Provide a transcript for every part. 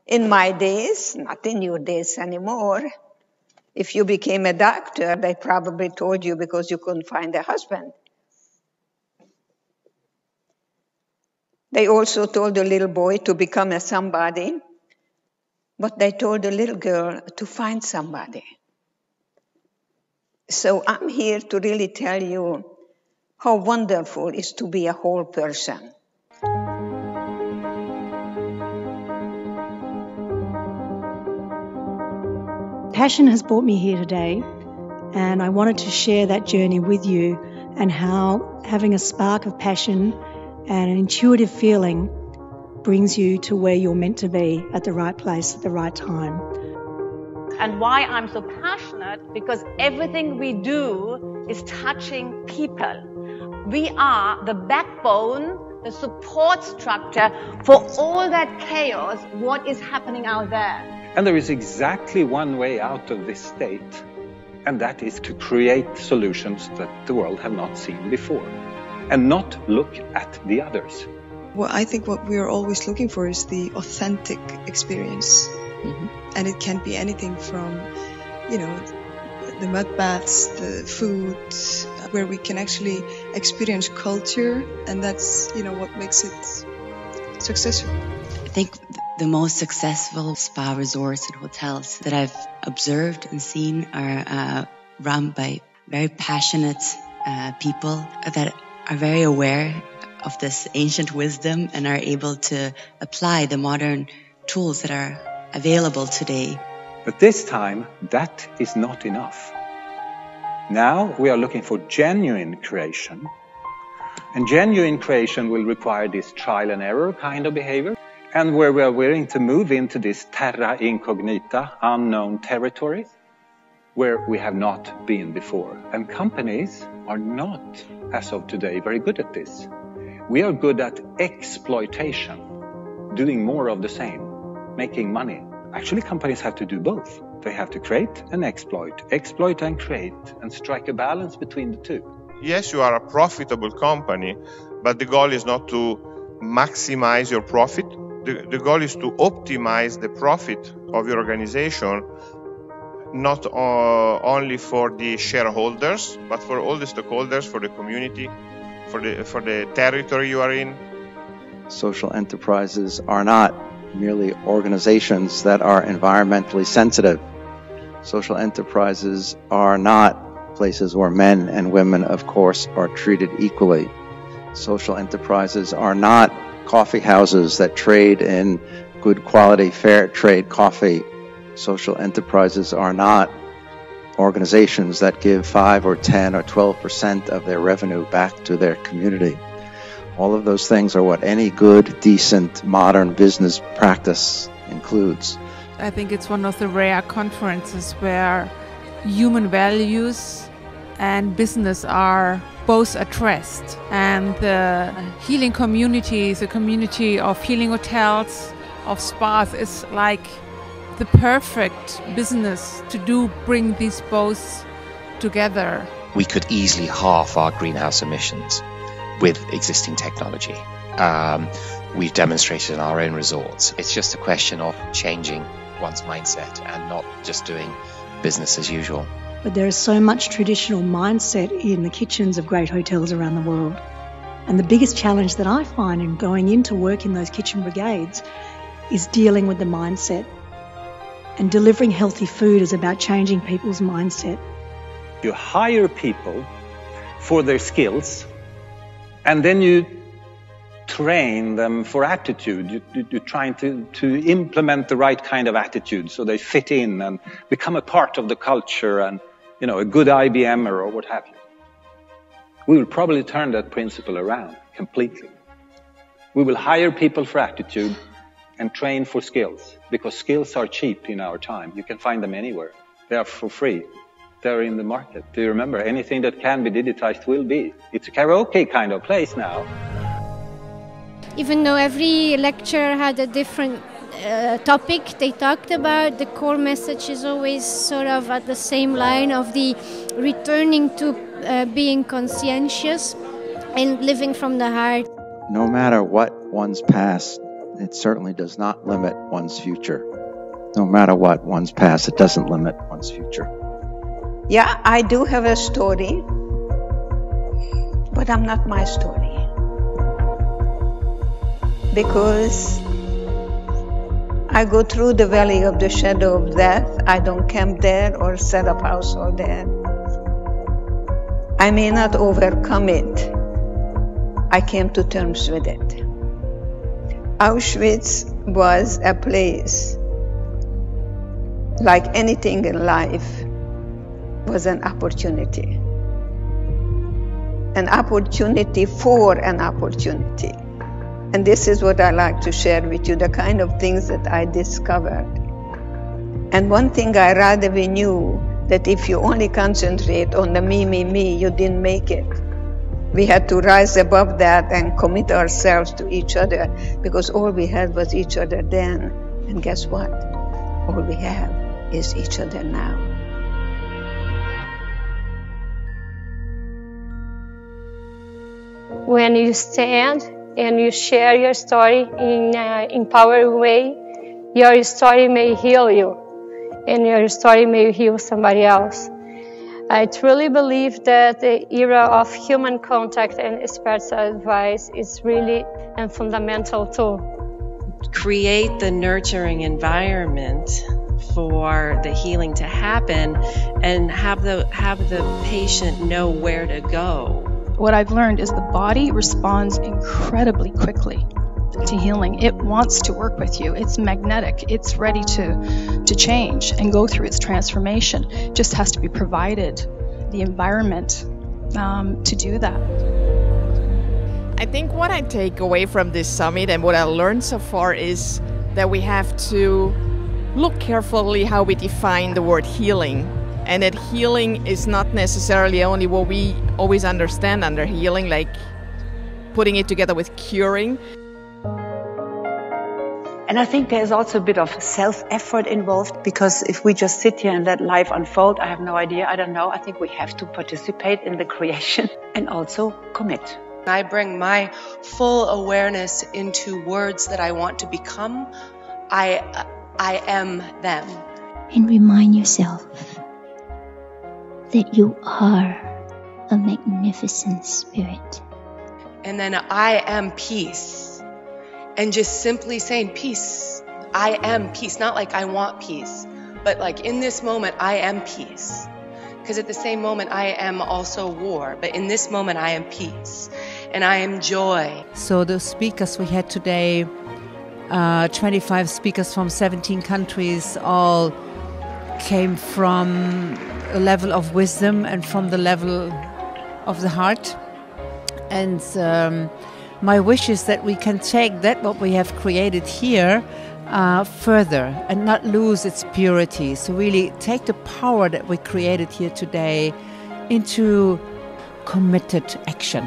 In my days, not in your days anymore, if you became a doctor, they probably told you because you couldn't find a husband. They also told the little boy to become a somebody, but they told the little girl to find somebody. So I'm here to really tell you how wonderful it is to be a whole person. Passion has brought me here today, and I wanted to share that journey with you and how having a spark of passion and an intuitive feeling brings you to where you're meant to be at the right place at the right time. And why I'm so passionate, because everything we do is touching people. We are the backbone, the support structure for all that chaos, what is happening out there. And there is exactly one way out of this state, and that is to create solutions that the world have not seen before, and not look at the others. Well, I think what we are always looking for is the authentic experience. And it can be anything from, you know, the mud baths, the food, where we can actually experience culture, and that's, you know, what makes it successful. I think the most successful spa resorts and hotels that I've observed and seen are run by very passionate people that are very aware of this ancient wisdom and are able to apply the modern tools that are available today. But this time, that is not enough. Now we are looking for genuine creation. And genuine creation will require this trial and error kind of behavior, and where we are willing to move into this terra incognita, unknown territory, where we have not been before. And companies are not, as of today, very good at this. We are good at exploitation, doing more of the same, making money. Actually, companies have to do both. They have to create and exploit and create, and strike a balance between the two. Yes, you are a profitable company, but the goal is not to maximize your profit. The goal is to optimize the profit of your organization, not only for the shareholders, but for all the stakeholders, for the community, for the territory you are in. Social enterprises are not merely organizations that are environmentally sensitive. Social enterprises are not places where men and women, of course, are treated equally. Social enterprises are not coffee houses that trade in good quality, fair trade coffee. Social enterprises are not organizations that give 5 or 10 or 12% of their revenue back to their community. All of those things are what any good, decent, modern business practice includes. I think it's one of the rare conferences where human values and business are both addressed. And the healing community, the community of healing hotels, of spas, is like the perfect business to bring these both together. We could easily halve our greenhouse emissions with existing technology. We've demonstrated in our own resorts. It's just a question of changing one's mindset and not just doing business as usual. But there is so much traditional mindset in the kitchens of great hotels around the world. And the biggest challenge that I find in going into work in those kitchen brigades is dealing with the mindset. And delivering healthy food is about changing people's mindset. You hire people for their skills, and then you train them for attitude. You're trying to implement the right kind of attitude so they fit in and become a part of the culture and, you know, a good IBMer or what have you. We will probably turn that principle around completely. We will hire people for attitude and train for skills, because skills are cheap in our time. You can find them anywhere. They are for free. They're in the market. Do you remember? Anything that can be digitized will be. It's a karaoke kind of place now. Even though every lecture had a different topic they talked about, the core message is always sort of at the same line of the returning to being conscientious and living from the heart. No matter what one's past, it certainly does not limit one's future. No matter what, one's past, it doesn't limit one's future. Yeah, I do have a story, but I'm not my story. Because I go through the valley of the shadow of death. I don't camp there or set up household there. I may not overcome it. I came to terms with it. Auschwitz was a place, like anything in life, was an opportunity. An opportunity for an opportunity. And this is what I like to share with you, the kind of things that I discovered. And one thing I rather we knew, that if you only concentrate on the me, you didn't make it. We had to rise above that and commit ourselves to each other, because all we had was each other then. And guess what? All we have is each other now. When you stand and you share your story in an empowering way, your story may heal you, and your story may heal somebody else. I truly believe that the era of human contact and spiritual advice is really a fundamental tool. Create the nurturing environment for the healing to happen, and have the patient know where to go. What I've learned is the body responds incredibly quickly to healing. It wants to work with you. It's magnetic. It's ready to change and go through its transformation. It just has to be provided the environment to do that. I think what I take away from this summit and what I learned so far is that we have to look carefully how we define the word healing. And that healing is not necessarily only what we always understand under healing, like putting it together with curing. And I think there's also a bit of self-effort involved, because if we just sit here and let life unfold, I have no idea, I don't know. I think we have to participate in the creation and also commit. I bring my full awareness into words that I want to become. I am them. And remind yourself that you are a magnificent spirit. And then I am peace. And just simply saying peace. I am peace. Not like I want peace, but like in this moment, I am peace. Because at the same moment, I am also war. But in this moment, I am peace. And I am joy. So the speakers we had today, 25 speakers from 17 countries, all came from a level of wisdom and from the level of the heart. And my wish is that we can take that what we have created here further and not lose its purity. So really take the power that we created here today into committed action.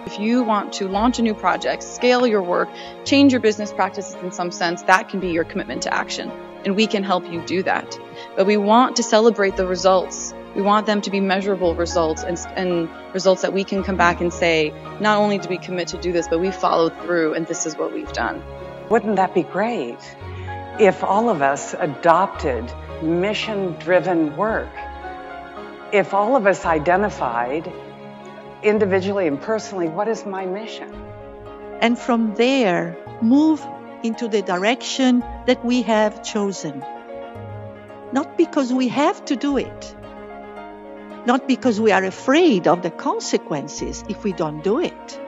If you want to launch a new project, scale your work, change your business practices in some sense, that can be your commitment to action. And we can help you do that. But we want to celebrate the results. We want them to be measurable results and results that we can come back and say, not only did we commit to do this, but we followed through and this is what we've done. Wouldn't that be great if all of us adopted mission-driven work? If all of us identified individually and personally, what is my mission? And from there, move into the direction that we have chosen. Not because we have to do it. Not because we are afraid of the consequences if we don't do it.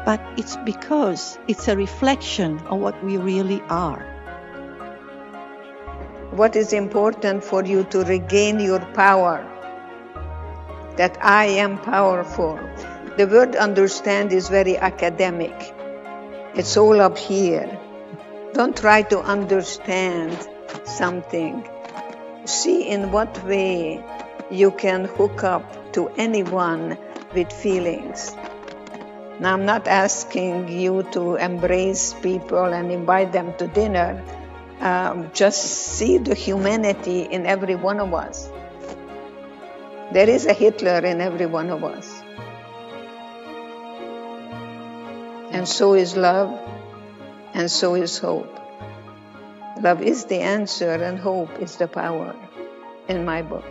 But it's because it's a reflection of what we really are. What is important for you to regain your power? That I am powerful. The word understand is very academic. It's all up here. Don't try to understand something. See in what way you can hook up to anyone with feelings. Now, I'm not asking you to embrace people and invite them to dinner. Just see the humanity in every one of us. There is a Hitler in every one of us. And so is love, and so is hope. Love is the answer and hope is the power in my book.